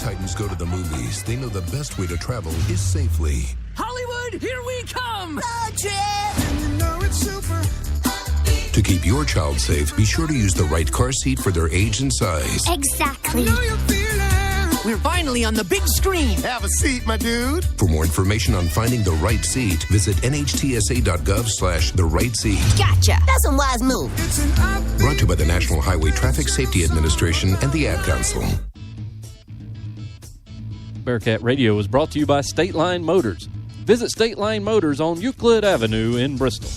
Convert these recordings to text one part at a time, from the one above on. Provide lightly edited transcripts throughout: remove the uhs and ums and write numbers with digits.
Titans go to the movies, they know the best way to travel is safely. Hollywood, here we come! Road trip! And you know it's super. To keep your child safe, be sure to use the right car seat for their age and size. Exactly. We're finally on the big screen. Have a seat, my dude. For more information on finding the right seat, visit nhtsa.gov/the right seat. Gotcha. That's a wise move. Brought to you by the National Highway Traffic Safety Administration and the Ad Council. Bearcat Radio is brought to you by State Line Motors. Visit State Line Motors on Euclid Avenue in Bristol.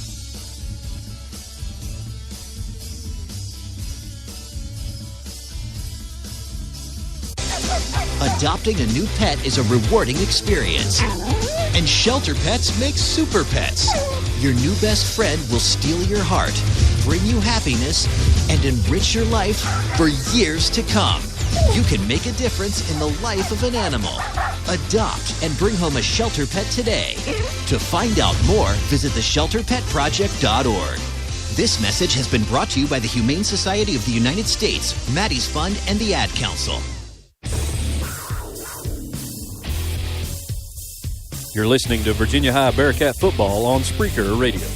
Adopting a new pet is a rewarding experience. And Shelter Pets makes super pets. Your new best friend will steal your heart, bring you happiness, and enrich your life for years to come. You can make a difference in the life of an animal. Adopt and bring home a shelter pet today. To find out more, visit theshelterpetproject.org. This message has been brought to you by the Humane Society of the United States, Maddie's Fund, and the Ad Council. You're listening to Virginia High Bearcat football on Spreaker Radio.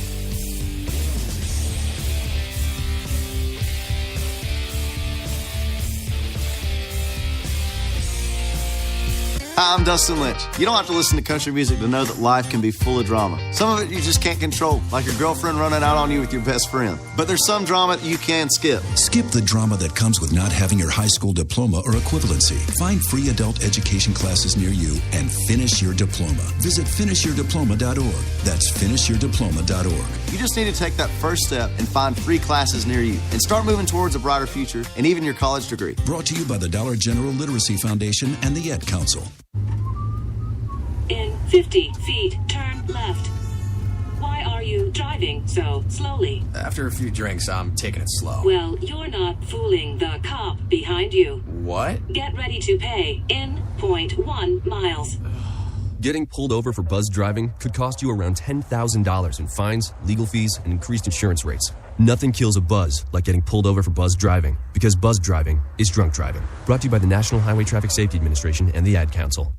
Hi, I'm Dustin Lynch. You don't have to listen to country music to know that life can be full of drama. Some of it you just can't control, like your girlfriend running out on you with your best friend. But there's some drama that you can skip. Skip the drama that comes with not having your high school diploma or equivalency. Find free adult education classes near you and finish your diploma. Visit finishyourdiploma.org. That's finishyourdiploma.org. You just need to take that first step and find free classes near you and start moving towards a brighter future and even your college degree. Brought to you by the Dollar General Literacy Foundation and the Ed Council. In 50 feet, turn left. Why are you driving so slowly? After a few drinks, I'm taking it slow. Well, you're not fooling the cop behind you. What? Get ready to pay in 0.1 miles. Getting pulled over for buzz driving could cost you around $10,000 in fines, legal fees, and increased insurance rates. Nothing kills a buzz like getting pulled over for buzz driving, because buzz driving is drunk driving. Brought to you by the National Highway Traffic Safety Administration and the Ad Council.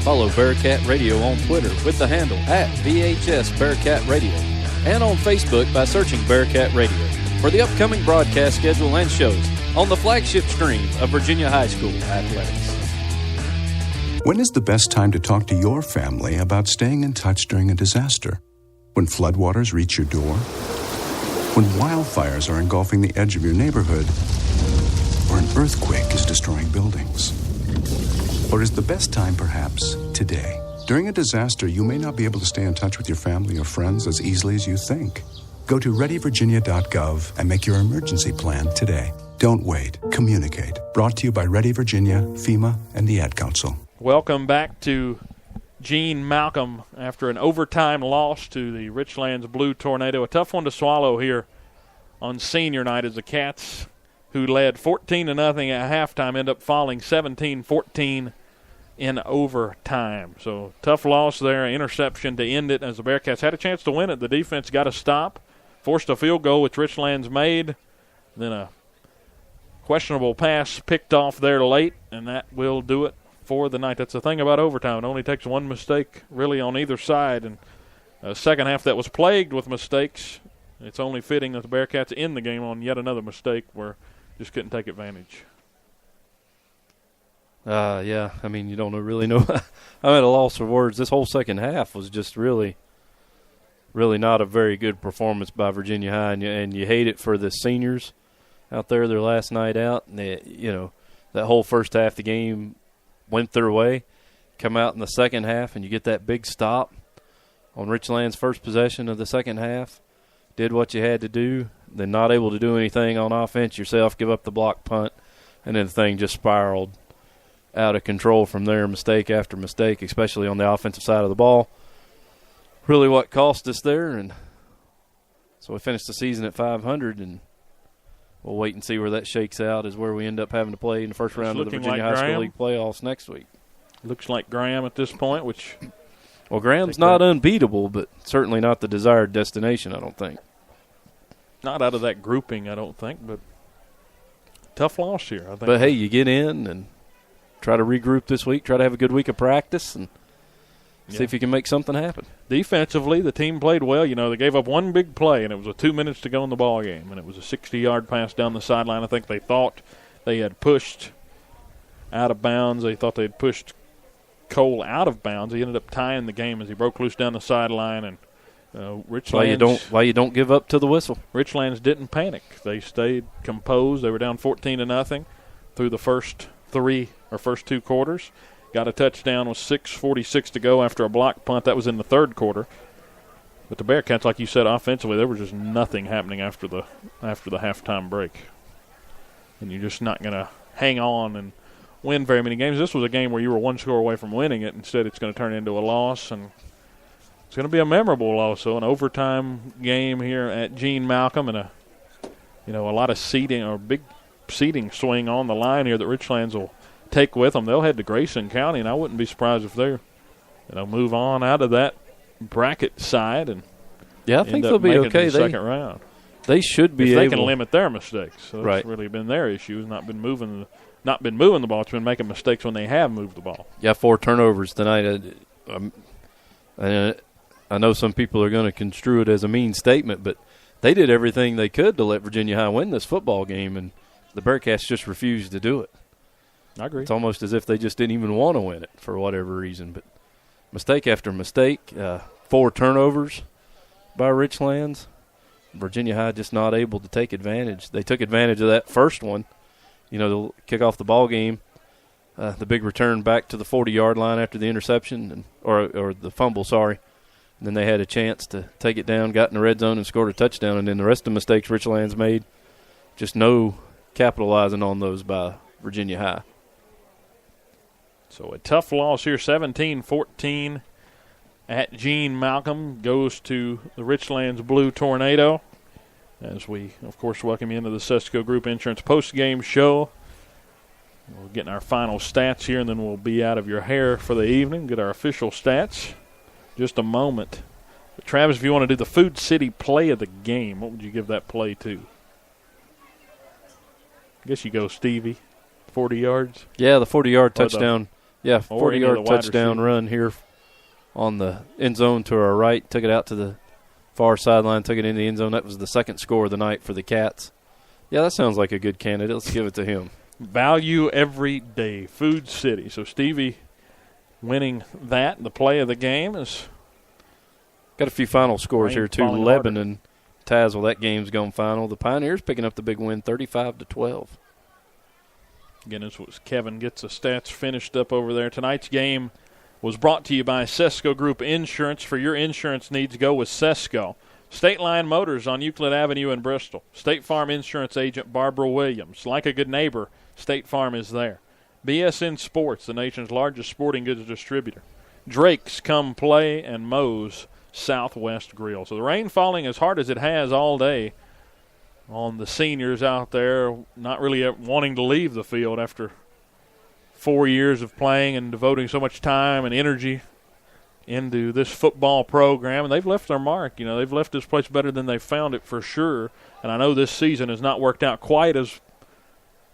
Follow Bearcat Radio on Twitter with the handle @VHS Bearcat Radio and on Facebook by searching Bearcat Radio for the upcoming broadcast schedule and shows on the flagship stream of Virginia High School athletics. When is the best time to talk to your family about staying in touch during a disaster? When floodwaters reach your door? When wildfires are engulfing the edge of your neighborhood? Or an earthquake is destroying buildings? Or is the best time perhaps today? During a disaster, you may not be able to stay in touch with your family or friends as easily as you think. Go to readyvirginia.gov and make your emergency plan today. Don't wait. Communicate. Brought to you by Ready Virginia, FEMA, and the Ad Council. Welcome back to Gene Malcolm after an overtime loss to the Richlands Blue Tornado. A tough one to swallow here on senior night as the Cats, who led 14-0 at halftime, end up falling 17-14 in overtime. So tough loss there, interception to end it as the Bearcats had a chance to win it. The defense got a stop, forced a field goal which Richlands made, then a questionable pass picked off there late, and that will do it for the night. That's the thing about overtime. It only takes one mistake really on either side, and a second half that was plagued with mistakes. It's only fitting that the Bearcats end the game on yet another mistake where just couldn't take advantage. Yeah, I mean, you don't really know. I'm at a loss for words. This whole second half was just really not a very good performance by Virginia High, and you hate it for the seniors out there their last night out. And that whole first half of the game went their way. Come out in the second half, and you get that big stop on Richlands' first possession of the second half. Did what you had to do, then not able to do anything on offense yourself, give up the block punt, and then the thing just spiraled out of control from there, mistake after mistake, especially on the offensive side of the ball. Really what cost us there, and so we finished the season at 500, and we'll wait and see where that shakes out as where we end up having to play in the first round of the Virginia High School League playoffs next week. Looks like Graham at this point, which... Well, Graham's not unbeatable, but certainly not the desired destination, I don't think. Not out of that grouping, I don't think, but tough loss here, I think. But, hey, you get in and try to regroup this week, try to have a good week of practice, and see if you can make something happen. Defensively, the team played well. You know, they gave up one big play, and it was with 2 minutes to go in the ball game, and it was a 60-yard pass down the sideline. I think they thought they had pushed out of bounds. They thought they had pushed Cole out of bounds. He ended up tying the game as he broke loose down the sideline, and Richlands. Why you don't give up to the whistle? Richlands didn't panic. They stayed composed. They were down 14-0 through the first two quarters. Got a touchdown with 6:46 to go after a block punt. That was in the third quarter. But the Bearcats, like you said, offensively, there was just nothing happening after the halftime break. And you're just not going to hang on and win very many games. This was a game where you were one score away from winning it. Instead, it's going to turn into a loss, and it's going to be a memorable loss. So an overtime game here at Gene Malcolm, and a lot of seeding or big seeding swing on the line here that Richlands will take with them. They'll head to Grayson County, and I wouldn't be surprised if they're move on out of that bracket side and I think they'll be okay. Second round. They should be if they able can limit their mistakes. So right. That's really been their issue. Has not been moving the ball. It's been making mistakes when they have moved the ball. Yeah, 4 turnovers tonight. I know some people are going to construe it as a mean statement, but they did everything they could to let Virginia High win this football game, and the Bearcats just refused to do it. I agree. It's almost as if they just didn't even want to win it for whatever reason. But mistake after mistake, 4 turnovers by Richlands. Virginia High just not able to take advantage. They took advantage of that first one, to kick off the ball game. The big return back to the 40-yard line after the interception, or the fumble, sorry. And then they had a chance to take it down, got in the red zone, and scored a touchdown. And then the rest of the mistakes Richlands made, just no capitalizing on those by Virginia High. So a tough loss here, 17-14 at Gene Malcolm, goes to the Richlands Blue Tornado. As we, of course, welcome you into the Sesco Group Insurance post-game show. We're getting our final stats here, and then we'll be out of your hair for the evening, get our official stats. Just a moment. But Travis, if you want to do the Food City play of the game, what would you give that play to? I guess you go Stevie, 40 yards. Yeah, the 40-yard touchdown. 40-yard touchdown receiver. Run here on the end zone to our right. Took it out to the far sideline, took it in the end zone. That was the second score of the night for the Cats. Yeah, that sounds like a good candidate. Let's give it to him. Value every day, Food City. So Stevie winning that. The play of the game is got a few final scores here too. falling Lebanon, Tazewell, that game's gone final. The Pioneers picking up the big win, 35-12. Again, this was Kevin gets the stats finished up over there. Tonight's game was brought to you by Sesco Group Insurance. For your insurance needs, go with Sesco. State Line Motors on Euclid Avenue in Bristol. State Farm Insurance Agent Barbara Williams. Like a good neighbor, State Farm is there. BSN Sports, the nation's largest sporting goods distributor. Drake's Come Play, and Moe's Southwest Grill. So the rain falling as hard as it has all day on the seniors out there, not really wanting to leave the field after 4 years of playing and devoting so much time and energy into this football program. And they've left their mark. They've left this place better than they found it for sure. And I know this season has not worked out quite as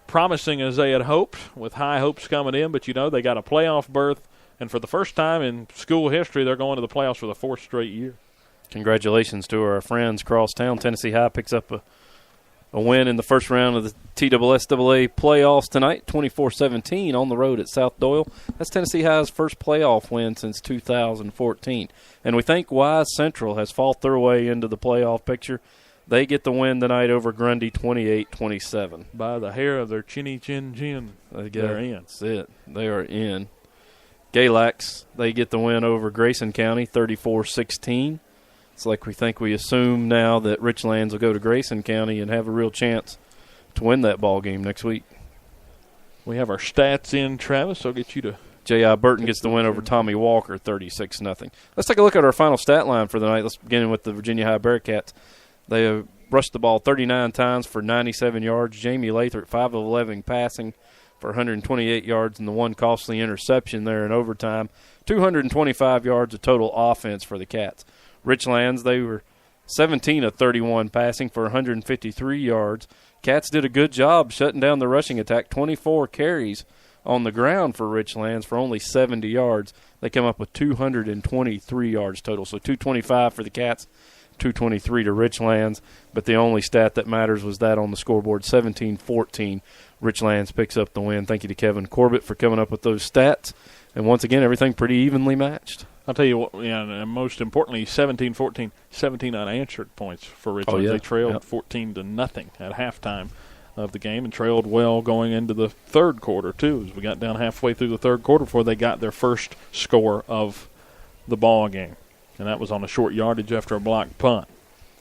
promising as they had hoped, with high hopes coming in. But, they got a playoff berth. And for the first time in school history, they're going to the playoffs for the 4th straight year. Congratulations to our friends across town. Tennessee High picks up a win in the first round of the TSSAA playoffs tonight, 24-17 on the road at South Doyle. That's Tennessee High's first playoff win since 2014. And we think Wise Central has fought their way into the playoff picture. They get the win tonight over Grundy, 28-27. By the hair of their chinny chin chin, they're in. That's it. They are in. Galax, they get the win over Grayson County, 34-16. It's like we assume now that Richlands will go to Grayson County and have a real chance to win that ball game next week. We have our stats in, Travis, so I'll get you to. J.I. Burton gets the win over Tommy Walker, 36-0. Let's take a look at our final stat line for the night. Let's begin with the Virginia High Bearcats. They rushed the ball 39 times for 97 yards. Jamie Lathrop, 5 of 11 passing for 128 yards, and the one costly interception there in overtime. 225 yards of total offense for the Cats. Richlands, they were 17 of 31 passing for 153 yards. Cats did a good job shutting down the rushing attack, 24 carries On the ground for Richlands for only 70 yards. They come up with 223 yards total. So 225 for the Cats, 223 to Richlands. But the only stat that matters was that on the scoreboard, 17-14. Richlands picks up the win. Thank you to Kevin Corbett for coming up with those stats. And once again, everything pretty evenly matched. I'll tell you what, and most importantly, 17-14, 17 unanswered points for Richlands. Oh, yeah. They trailed 14-0 at halftime of the game and trailed well going into the third quarter, too, as we got down halfway through the third quarter before they got their first score of the ball game. And that was on a short yardage after a blocked punt.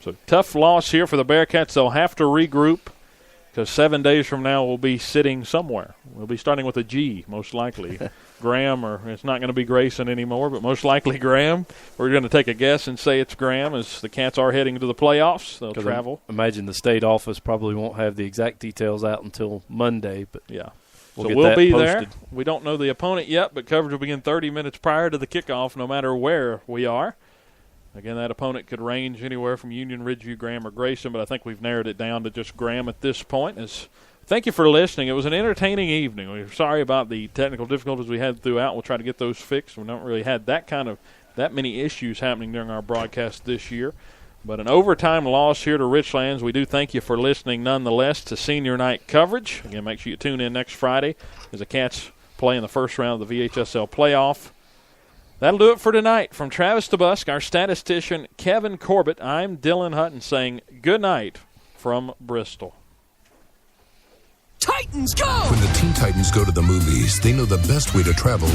So tough loss here for the Bearcats. They'll have to regroup because 7 days from now we'll be sitting somewhere. We'll be starting with a G, most likely. Graham, or it's not going to be Grayson anymore, but most likely Graham. We're going to take a guess and say it's Graham as the Cats are heading to the playoffs. They'll travel. Imagine the state office probably won't have the exact details out until Monday. But yeah. We'll be posted there. We don't know the opponent yet, but coverage will begin 30 minutes prior to the kickoff no matter where we are. Again, that opponent could range anywhere from Union, Ridgeview, Graham, or Grayson, but I think we've narrowed it down to just Graham at this point. Thank you for listening. It was an entertaining evening. We're sorry about the technical difficulties we had throughout. We'll try to get those fixed. We don't really had that many issues happening during our broadcast this year. But an overtime loss here to Richlands. We do thank you for listening nonetheless to senior night coverage. Again, make sure you tune in next Friday as the Cats play in the first round of the VHSL playoff. That'll do it for tonight. From Travis DeBusk, our statistician Kevin Corbett, I'm Dylan Hutton saying good night from Bristol. Titans go! When the Teen Titans go to the movies, they know the best way to travel